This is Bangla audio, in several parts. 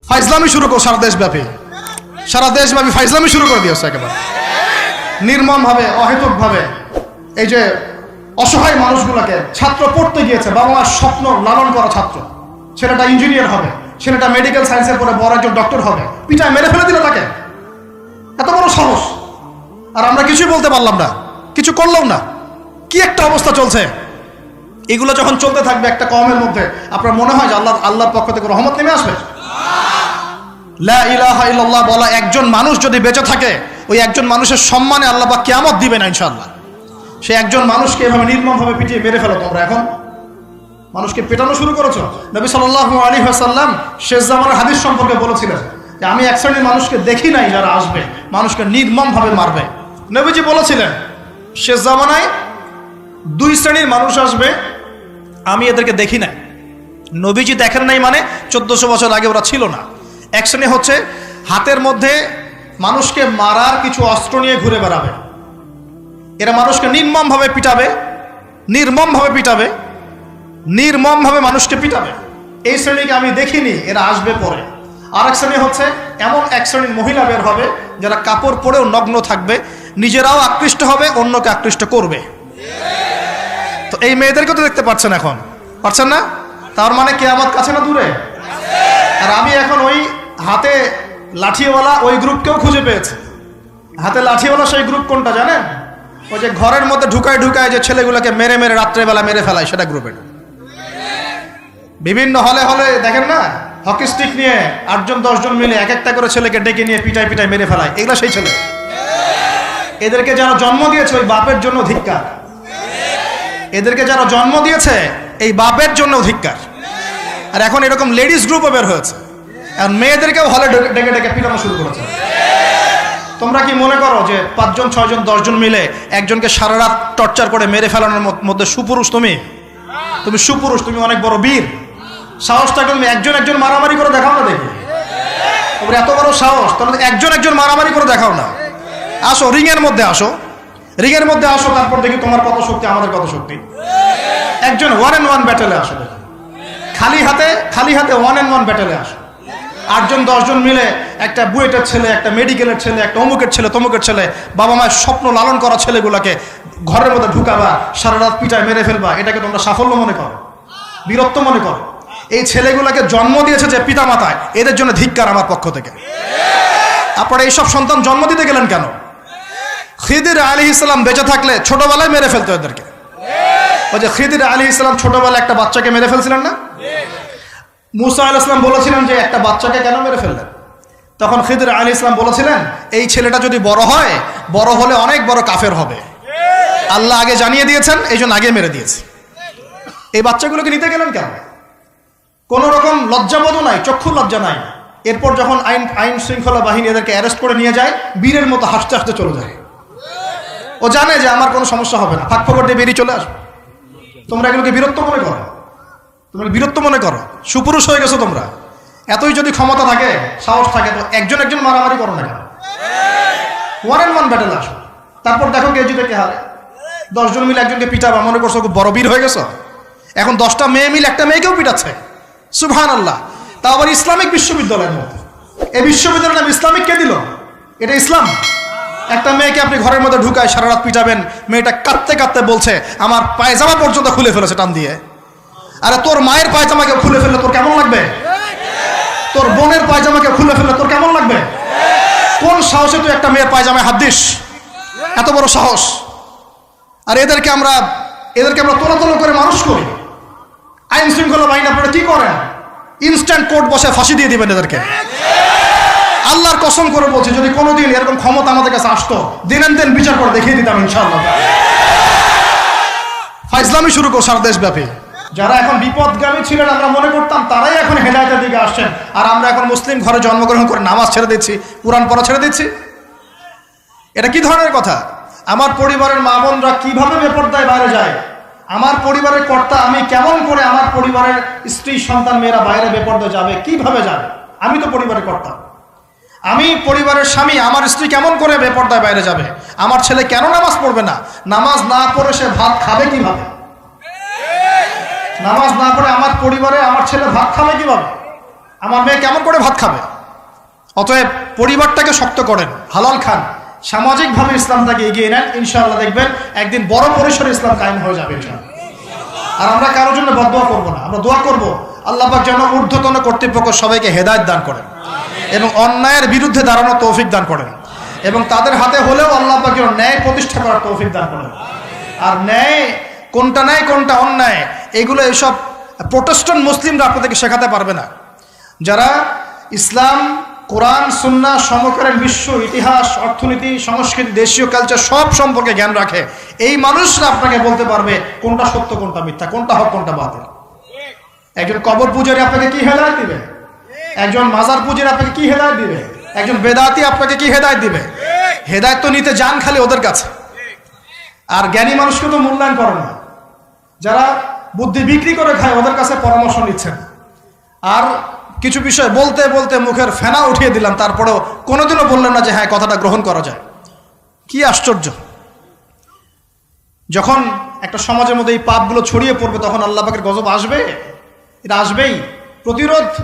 ফাইজলামি শুরু করো সারা দেশব্যাপী ফাইজলামি শুরু করে দিয়েছে একেবারে নির্মমভাবে, অহেতুকভাবে। এই যে অসহায় মানুষগুলোকে, ছাত্র পড়তে গিয়েছে, বাবা মার স্বপ্ন লালন করা ছাত্র, ছেলেটা ইঞ্জিনিয়ার হবে, ছেলেটা মেডিকেল সায়েন্সের পরে বড় একজন ডক্টর হবে, পিটায় মেরে ফেলে দিল তাকে। এত বড় সাহস! আর আমরা কিছুই বলতে পারলাম না, কিছু করলাম না। কি একটা অবস্থা চলছে! এগুলো যখন চলতে থাকবে একটা কওমের মধ্যে, আপনার মনে হয় যে আল্লাহর পক্ষ থেকে রহমত নেমে আসবে? লা ইলাহা ইল্লাল্লাহ বলা একজন মানুষ যদি বেঁচে থাকে, ওই একজন মানুষের সম্মানে আল্লাহ পাক কিয়ামত দিবে না ইনশাআল্লাহ। সে একজন মানুষকে এভাবে নির্মমভাবে পিটিয়ে মেরে ফেলো তোমরা। এখন মানুষকে পেটানো শুরু করেছো। নবী সাল্লাল্লাহু আলাইহি ওয়াসাল্লাম শেষ জামানার হাদিস সম্পর্কে বলেছিলেন যে আমি এক শ্রেণীর মানুষকে দেখি নাই যারা আসবে মানুষকে নির্মমভাবে মারবে। নবীজি বলেছিলেন শেষ জামানায় দুই শ্রেণীর মানুষ আসবে, আমি এদেরকে দেখি নাই। নবীজি দেখেন নাই মানে 1400 বছর আগে ওরা ছিল না। এক শ্রেণী হচ্ছে হাতের মধ্যে মানুষকে মারার কিছু অস্ত্র নিয়ে ঘুরে বেড়াবে, এরা মানুষকে নির্মমভাবে মানুষকে পিটাবে। এই শ্রেণীকে আমি দেখিনি, এরা আসবে পরে। আর এক শ্রেণী হচ্ছে এমন এক শ্রেণীর মহিলা বের হবে যারা কাপড় পরেও নগ্ন থাকবে, নিজেরাও আকৃষ্ট হবে, অন্যকে আকৃষ্ট করবে। তো এই মেয়েদেরকে তো দেখতে পাচ্ছেন, এখন পাচ্ছেন না? তার মানে কিয়ামত কাছে না দূরে? আর আমি এখন ওই হাতে লাঠিওয়ালা ওই গ্রুপকেও খুঁজে পেয়েছি। হাতে লাঠিওয়ালা সেই গ্রুপ কোনটা জানেন? ওই যে ঘরের মধ্যে ঢুকায় যে ছেলেগুলোকে মেরে রাত্রেবেলা মেরে ফেলায়, সেটা গ্রুপের। বিভিন্ন হলে দেখেন না, হকি স্টিক নিয়ে 8-10 জন মিলে এক একটা করে ছেলেকে ডেকে নিয়ে পিটায় মেরে ফেলায়, এগুলা সেই ছেলে। এদেরকে যারা জন্ম দিয়েছে ওই বাপের জন্য ধিক্কার। এদেরকে যারা জন্ম দিয়েছে এই বাপের জন্য ধিক্কার। আর এখন এরকম লেডিস গ্রুপও বের হয়েছে, আর মেয়েদেরকেও হলে ডেকে পিটানো শুরু করেছে। তোমরা কি মনে করো যে 5 জন 6 জন 10 জন মিলে একজনকে সারা রাত টর্চার করে মেরে ফেলানোর মধ্যে সুপুরুষ? তুমি সুপুরুষ, তুমি অনেক বড় বীর। সাহসটাকে তুমি একজন মারামারি করে দেখাও না দেখি। তোমরা এত বড় সাহস, তাহলে একজন মারামারি করে দেখাও না। আসো রিংয়ের মধ্যে আসো, তারপর দেখি তোমার কত শক্তি, আমাদের কত শক্তি। একজন 1-on-1 ব্যাটেলে আসো, খালি হাতে 1-on-1 ব্যাটেলে আসো। 8 জন 10 জন মিলে একটা বুয়েটের ছেলে, একটা মেডিকেলের ছেলে, একটা অমুকের ছেলে, তমুকের ছেলে, বাবা মায়ের স্বপ্ন লালন করা ছেলেগুলোকে ঘরের মধ্যে ঢুকাবা, সারা রাত পিটায় মেরে ফেলবা। এটাকে তোমরা সাফল্য মনে করো, বীরত্ব মনে করো? এই ছেলেগুলোকে জন্ম দিয়েছে যে পিতা মাতায়, এদের জন্য ধিক্কার আমার পক্ষ থেকে। আপনারা এইসব সন্তান জন্ম দিতে গেলেন কেন? খিদির আলাইহিস সালাম বেঁচে থাকলে ছোটবেলায় মেরে ফেলতো এদেরকে। ওই যে খিদির আলাইহিস সালাম ছোটবেলায় একটা বাচ্চাকে মেরে ফেলছিলেন না? মুসা আলাইহিস সালাম বলেছিলেন যে একটা বাচ্চাকে কেন মেরে ফেললেন? তখন খিদির আলাইহিস সালাম বলেছিলেন এই ছেলেটা যদি বড় হলে অনেক বড় কাফের হবে। আল্লাহ আগে জানিয়ে দিয়েছেন, এই জন্য আগে মেরে দিয়েছে। এই বাচ্চাগুলোকে নিতে গেলেন কেন? কোন রকম লজ্জাবোধও নাই, চক্ষু লজ্জা নাই। এরপর যখন আইন শৃঙ্খলা বাহিনী এদেরকে অ্যারেস্ট করে নিয়ে যায়, বীরের মতো হাসতে হাসতে চলে যায়। ও জানে যে আমার কোনো সমস্যা হবে না, ফাঁক ফোকর দিয়ে বেরিয়ে চলে আসবে। তোমরা এগুলোকে বীরত্ব মনে করো? সুপুরুষ হয়ে গেছো তোমরা। এতই যদি ক্ষমতা থাকে, সাহস থাকে, তো একজন মারামারি করো না কেন? 1-on-1 ব্যাটেল আসো, তারপর দেখো কে জিতে কে হারে। 10 জন মিলে একজনকে পিটাবা, মনে করছো খুব বড় বীর হয়ে গেছো। এখন 10টা মেয়ে মিলে একটা মেয়েকেও পিটাচ্ছে, সুবহানাল্লাহ। তা আবার ইসলামিক বিশ্ববিদ্যালয়ের মধ্যে। এই বিশ্ববিদ্যালয়ের নাম ইসলামিক কে দিল? এটা ইসলাম? একটা মেয়েকে আপনি ঘরের মধ্যে ঢুকায় সারা রাত পিটাবেন, মেয়েটা কাঁদতে বলছে আমার পায়জামা পর্যন্ত খুলে ফেলেছে টান দিয়ে। আরে তোর মায়ের পায়জামাকে খুলে ফেললে তোর কেমন লাগবে? তোর বোনের পায়জামাকে খুলে ফেললে তোর কেমন লাগবে? কোন সাহসে তুই একটা মেয়ের পায়জামায় হাত দিস? এত বড় সাহস! আর এদেরকে আমরা তোলা করে মানুষ করি। আইন শৃঙ্খলা বাহিনী আপনারা কি করেন? ইনস্ট্যান্ট কোর্ট বসে ফাঁসি দিয়ে দিবেন এদেরকে। আল্লাহর কসম করে বলছি, যদি কোনোদিন এরকম ক্ষমতা আমাদের কাছে আসতো, দিন বিচার করে দেখিয়ে দিতাম ইনশাআল্লাহ। ফাইজলামি শুরু করো সারা দেশব্যাপী। যারা এখন বিপদগামী ছিলেন আমরা মনে করতাম, তারাই এখন হেদায়েতের দিকে আসছেন। আর আমরা এখন মুসলিম ঘরে জন্মগ্রহণ করে নামাজ ছেড়ে দিচ্ছি, কুরআন পড়া ছেড়ে দিচ্ছি। এটা কি ধরনের কথা? আমার পরিবারের মা বোনরা কিভাবে বেপরদায় বাইরে যায়? আমার পরিবারের কর্তা আমি কেমন করে আমার পরিবারের স্ত্রী সন্তান মেয়েরা বাইরে বেপরদায় যাবে? কিভাবে যাবে? আমি তো পরিবারের কর্তা, আমি পরিবারের স্বামী, আমার স্ত্রী কেমন করে বেপরদায় বাইরে যাবে? আমার ছেলে কেন নামাজ পড়বে না? নামাজ না পড়ে সে ভাত খাবে কিভাবে? নামাজ না পড়ে আমার পরিবারে আমার ছেলে ভাত খাবে কিভাবে? আমার মেয়ে কেমন করে ভাত খাবে? অতএব পরিবারটাকে শক্ত করেন, হালাল খান, সামাজিকভাবে ইসলামটাকে এগিয়ে নেন, ইনশাআল্লাহ দেখবেন একদিন বড় পরিসরে ইসলাম কায়েম হয়ে যাবে ইনশাআল্লাহ। আর আমরা কারোর জন্য বদদোয়া করব না, আমরা দোয়া করব আল্লাহ পাক যেন ঊর্ধ্বতন কর্তৃপক্ষ সবাইকে হেদায়েত দান করেন এবং অন্যায়ের বিরুদ্ধে দাঁড়ানোর তৌফিক দান করেন এবং তাদের হাতে হলেও আল্লাহ পাক যেন ন্যায় প্রতিষ্ঠা করার তৌফিক দান করেন। আর ন্যায় কোনটা অন্যায় এগুলো এসব প্রোটেস্ট্যান্ট মুসলিমরা আপনাদেরকে শেখাতে পারবে না। যারা ইসলাম, কোরআন, সুন্নাহ, সমকালীন বিশ্ব ইতিহাস, অর্থনীতি, সংস্কৃতি, দেশীয় কালচার সব সম্পর্কে জ্ঞান রাখে, এই মানুষরা আপনাকে বলতে পারবে কোনটা সত্য, কোনটা মিথ্যা, কোনটা হক, কোনটা বাতিল। একজন কবর পূজারী আপনাকে কি হেদায়েত দিবে? একজন মাজার পূজারী আপনাকে কি হেদায়েত দিবে? একজন বেদাতি আপনাকে কি হেদায়েত দিবে? হেদায়েত তো নিতে যান খালি ওদের কাছে, আর জ্ঞানী মানুষকে তো মূল্যায়ন করে না। যারা বুদ্ধি বিক্রি করে খায় ওদের কাছে পরামর্শ নিচ্ছেন। আর কিছু বিষয় বলতে বলতে মুখের ফেনা উঠিয়ে দিলাম, তারপরেও কোনোদিনও বললেন না যে হ্যাঁ কথাটা গ্রহণ করা যায়। কি আশ্চর্য! যখন একটা সমাজের মধ্যে এই পাপগুলো ছড়িয়ে পড়বে তখন আল্লাহ পাকের গজব আসবে, এটা আসবেই।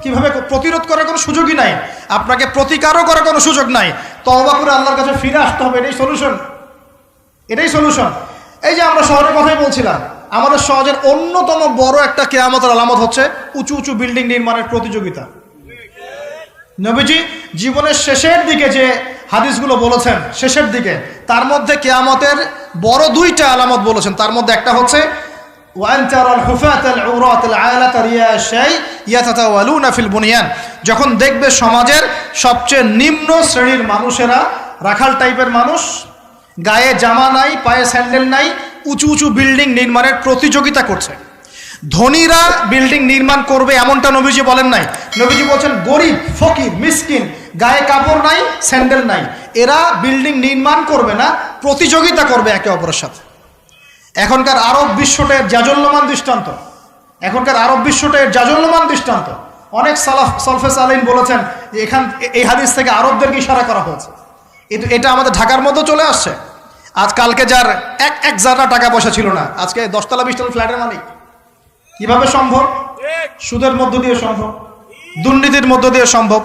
কিভাবে প্রতিরোধ করার কোনো সুযোগই নাই, আপনাকে প্রতিকারও করার কোনো সুযোগ নাই। তওবা করে আল্লাহর কাছে ফিরে আসতে হবে, এটাই সলিউশন। এই যে আমরা শহরের কথাই বলছিলাম, আমাদের সমাজের অন্যতম বড় একটা কিয়ামতের আলামত হচ্ছে উঁচু উঁচু বিল্ডিং নির্মাণের প্রতিযোগিতা। নবীজি জীবনের শেষের দিকে যে হাদিসগুলো বলেছেন, শেষের দিকে, তার মধ্যে কিয়ামতের বড় দুইটা আলামত বলেছেন। তার মধ্যে একটা হচ্ছে যখন দেখবে সমাজের সবচেয়ে নিম্ন শ্রেণীর মানুষেরা, রাখাল টাইপের মানুষ, গায়ে জামা নাই, পায়ে স্যান্ডেল নাই, উঁচু উঁচু বিল্ডিং নির্মাণের প্রতিযোগিতা করছে। ধনীরা বিল্ডিং নির্মাণ করবে এমনটা নবীজি বলেন নাই। নবীজি বলছেন গরিব, ফকির, মিসকিন, গায়ে কাপড় নাই, স্যান্ডেল নাই, এরা বিল্ডিং নির্মাণ করবে না, প্রতিযোগিতা করবে একে অপরের সাথে। এখনকার আরব বিশ্বটার জাজল্যমান দৃষ্টান্ত। অনেক সলফে সালেহিন বলেছেন যে এই হাদিস থেকে আরবদেরকে ইশারা করা হয়েছে। এটা আমাদের ঢাকার মধ্যে চলে আসছে। কালকে যার এক জায়গা টাকা পয়সা ছিল না, আজকে 10 তলা 20 তলা ফ্ল্যাটের মালিক। কিভাবে সম্ভব? সুদের মধ্য দিয়ে সম্ভব, দুর্নীতির মধ্য দিয়ে সম্ভব,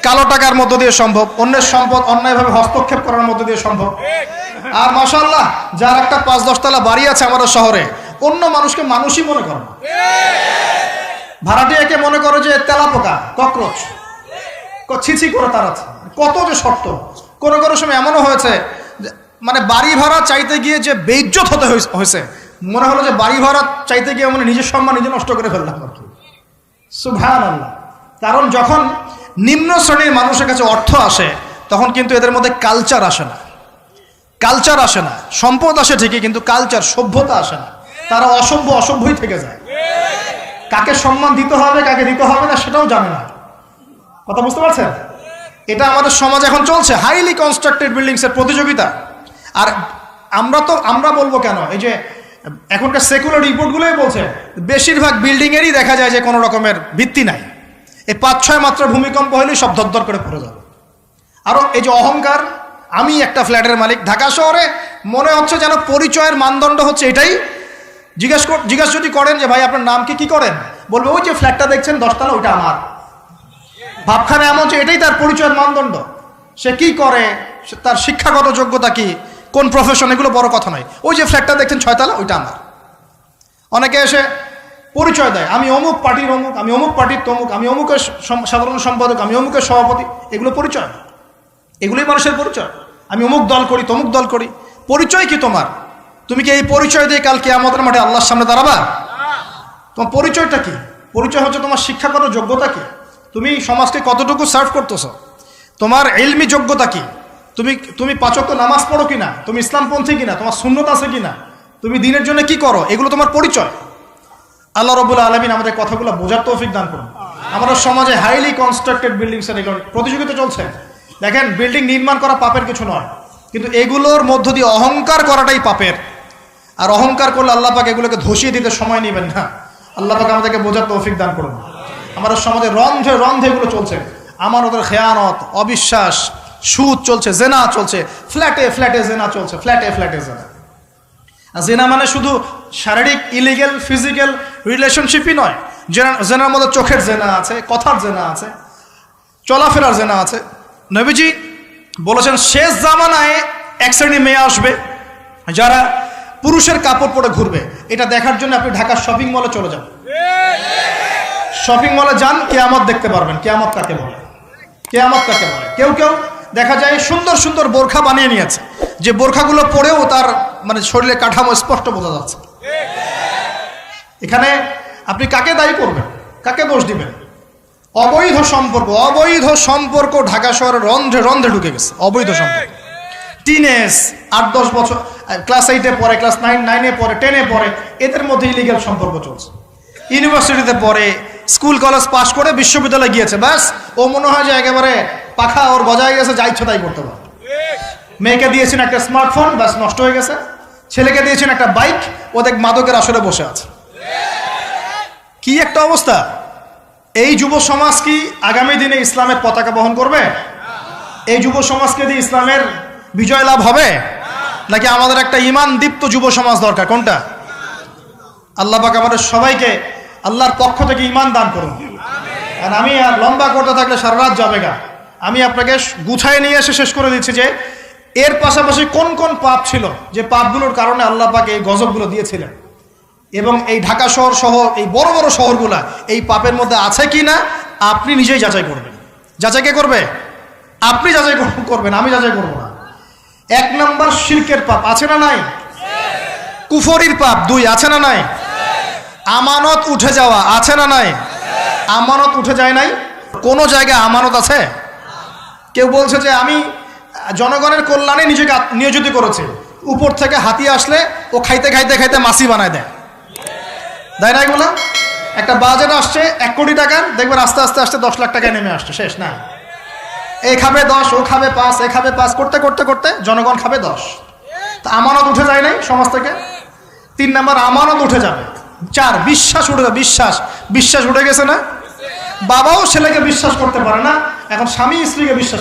কালো টাকার মধ্য দিয়ে সম্ভব, অন্যের সম্পদ অন্যায়ভাবে হস্তক্ষেপ করার মধ্য দিয়ে সম্ভব। আর মাশাআল্লাহ, যার একটা 5-10 তলা বাড়ি আছে আমাদের শহরে, অন্য মানুষকে মানুষই মনে করে না। ভাড়াটিয়াকে মনে করে যে তেলাপোকা, ককরোচ, ছিছি করে তাড়াচ্ছে। কত যে শর্ত! কোনো সময় এমনও হয়েছে মানে বাড়ি ভাড়া চাইতে গিয়ে যে বেইজ্জত হতে হয়েছে, মনে হলো যে বাড়ি ভাড়া চাইতে গিয়ে মানে নিজের সম্মান নিজে নষ্ট করে ফেললাম আর কি। সুবহানাল্লাহ। কারণ যখন নিম্ন শ্রেণীর মানুষের কাছে অর্থ আসে তখন কিন্তু এদের মধ্যে কালচার আসে না। সম্পদ আসে ঠিকই, কিন্তু কালচার, সভ্যতা আসে না। তারা অসভ্যই থেকে যায়। কাকে সম্মান দিতে হবে, কাকে দিতে হবে না সেটাও জানে না। কথা বুঝতে পারছেন? এটা আমাদের সমাজ এখন চলছে, হাইলি কনস্ট্রাক্টেড বিল্ডিংসের প্রতিযোগিতা। আর আমরা বলবো কেন, এই যে এখনকার সেকুলার রিপোর্টগুলোই বলছে বেশিরভাগ বিল্ডিংয়েরই দেখা যায় যে কোনো রকমের ভিত্তি নাই। এই 5-6 মাত্রা ভূমিকম্প হলেই সব ধরধর করে পড়ে যাবে। আরও এই যে অহংকার, আমি একটা ফ্ল্যাটের মালিক। ঢাকা শহরে মনে হচ্ছে যেন পরিচয়ের মানদণ্ড হচ্ছে এটাই। জিজ্ঞাসা যদি করেন যে ভাই আপনার নাম কি করেন, বলবে ওই যে ফ্ল্যাটটা দেখছেন 10 তলা, ওইটা আমার। ভাবখানা এমন যে এটাই তার পরিচয়ের মানদণ্ড। সে কি করে, তার শিক্ষাগত যোগ্যতা কি, কোন প্রফেশন, এগুলো বড় কথা নয়। ওই যে ফ্ল্যাটটা দেখছেন 6 তলা, ওইটা আমার। অনেকে এসে পরিচয় দেয়, আমি অমুক পার্টির অমুক, আমি অমুক পার্টির তমুক, আমি অমুকের সাধারণ সম্পাদক, আমি অমুকের সভাপতি। এগুলো পরিচয়, এগুলোই মানুষের পরিচয়। আমি অমুক দল করি, তমুক দল করি। পরিচয় কি তোমার? তুমি কি এই পরিচয় দিয়ে কাল কিয়ামতের মাঠে আল্লাহর সামনে দাঁড়াবা? তোমার পরিচয়টা কি? পরিচয় হচ্ছে তোমার শিক্ষাগত যোগ্যতা কি, তুমি সমাজকে কতটুকু সার্ভ করতেছ, তোমার ইলমি যোগ্যতা কি, তুমি 5 ওয়াক্ত নামাজ পড়ো কিনা, তুমি ইসলামপন্থী কিনা, তোমার সুন্নত আছে কিনা, তুমি দিনের জন্য কি করো, এগুলো তোমার পরিচয়। আল্লাহ রাব্বুল আলামিন আমাদের কথাগুলো বোঝার তৌফিক দান করুন। আমাদের সমাজে হাইলি কনস্ট্রাক্টেড বিল্ডিংসের এগুলো প্রতিযোগিতা চলছে। দেখেন, বিল্ডিং নির্মাণ করা পাপের কিছু নয়, কিন্তু এগুলোর মধ্য দিয়ে অহংকার করাটাই পাপের। আর অহংকার করলে আল্লাহ পাক এগুলোকে ধসিয়ে দিতে সময় নেবেন না। আল্লাহ পাক আমাদেরকে বোঝার তৌফিক দান করুন। আমাদের সমাজে রন্ধে এগুলো চলছে। আমানতের খেয়ানত, অবিশ্বাস, সুদ চলছে, জেনা চলছে, ফ্ল্যাটে জেনা চলছে, ফ্ল্যাটে জেনা। জেনা মানে শুধু শারীরিক ইলিগেল ফিজিক্যাল রিলেশনশিপই নয়, জেনার মধ্যে চোখের জেনা আছে, কথার জেনা আছে, চলাফেরার জেনা আছে। নবীজি বলেছেন শেষ জামানায় এক শ্রেণী মেয়ে আসবে যারা পুরুষের কাপড় পরে ঘুরবে। এটা দেখার জন্য আপনি ঢাকার শপিং মলে চলে যান, শপিং মলে যান, কিয়ামত দেখতে পারবেন। কিয়ামত কাকে বলে? কিয়ামত কাকে বলে? কেউ কেউ দেখা যায় সুন্দর সুন্দর বোরখা বানিয়ে নিয়েছে, যে বোরখাগুলো পরেও তার মানে শরীরে কাঠামো স্পষ্ট বোঝা যাচ্ছে। এখানে আপনি কাকে দায়ী করবেন, কাকে দোষ দিবেন? অবৈধ সম্পর্ক, অবৈধ সম্পর্ক ঢাকা শহরের রন্ধ্রে রন্ধ্রে ঢুকে গেছে। অবৈধ সম্পর্ক, টিনেজ 8-10 বছর, ক্লাস 8-এ পড়ে, ক্লাস 9-এ পড়ে, 10-এ পড়ে, এদের মধ্যে ইলিগাল সম্পর্ক চলছে। ইউনিভার্সিটিতে পড়ে, স্কুল কলেজ পাশ করে বিশ্ববিদ্যালয়ে গিয়েছে, ব্যাস ও মনে হয় যে একেবারে পাখা ওর গজায় গেছে, যা ইচ্ছা তাই করতে পারে। মেয়েকে দিয়েছেন একটা স্মার্টফোন, ব্যাস নষ্ট হয়ে গেছে। ছেলেকে দিয়েছেন একটা বাইক, ও দেখ মাদকের আসরে বসে আছে। কি একটা অবস্থা! এই যুব সমাজ কি আগামী দিনে ইসলামের পতাকা বহন করবে? এই যুব সমাজকে দিয়ে ইসলামের বিজয় লাভ হবে, নাকি আমাদের একটা ঈমান দীপ্ত যুব সমাজ দরকার? কোনটা? আল্লাহ পাক আমাদের সবাইকে আল্লাহর পক্ষ থেকে ঈমান দান করুন। আর আমি আর লম্বা করতে থাকলে সারা রাত যাবে গা। আমি আপনাকে গুছায় নিয়ে এসে শেষ করে দিচ্ছি যে এর পাশাপাশি কোন কোন পাপ ছিল, যে পাপগুলোর কারণে আল্লাহ পাক এই গজবগুলো দিয়েছিলেন, এবং এই ঢাকা শহর সহ এই বড় বড় শহরগুলা এই পাপের মধ্যে আছে কি না আপনি নিজেই যাচাই করবেন। যাচাই কে করবে? আপনি যাচাই করবেন, আমি যাচাই করব না। 1 নম্বর শিরকের পাপ, আছে না নাই? কুফরির পাপ 2, আছে না নাই? আমানত উঠে যাওয়া, আছে না নাই? আমানত উঠে যায় নাই? কোন জায়গায় আমানত আছে? কেউ বলছে যে আমি জনগণের কল্যাণে নিজেকে নিয়োজিত করেছি, উপর থেকে হাতি আসলে ও খাইতে খাইতে খাইতে মাছি বানায় দেয়, দেয় না? এগুলো একটা বাজেট আসছে 1 কোটি টাকার, দেখবেন আস্তে আস্তে আস্তে 10 লাখ টাকায় নেমে আসছে, শেষ না? এ খাবে 10, ও খাবে 5, এ খাবে 5 করতে করতে করতে জনগণ খাবে 10। তা আমানত উঠে যায় নাই সমাজ থেকে? 3 নম্বর আমানত উঠে যাবে। 4 বিশ্বাস উঠে যাবে। বিশ্বাস উঠে গেছে না? বাবাও ছেলেকে বিশ্বাস করতে পারে না, এখন স্বামী স্ত্রীকে বিশ্বাস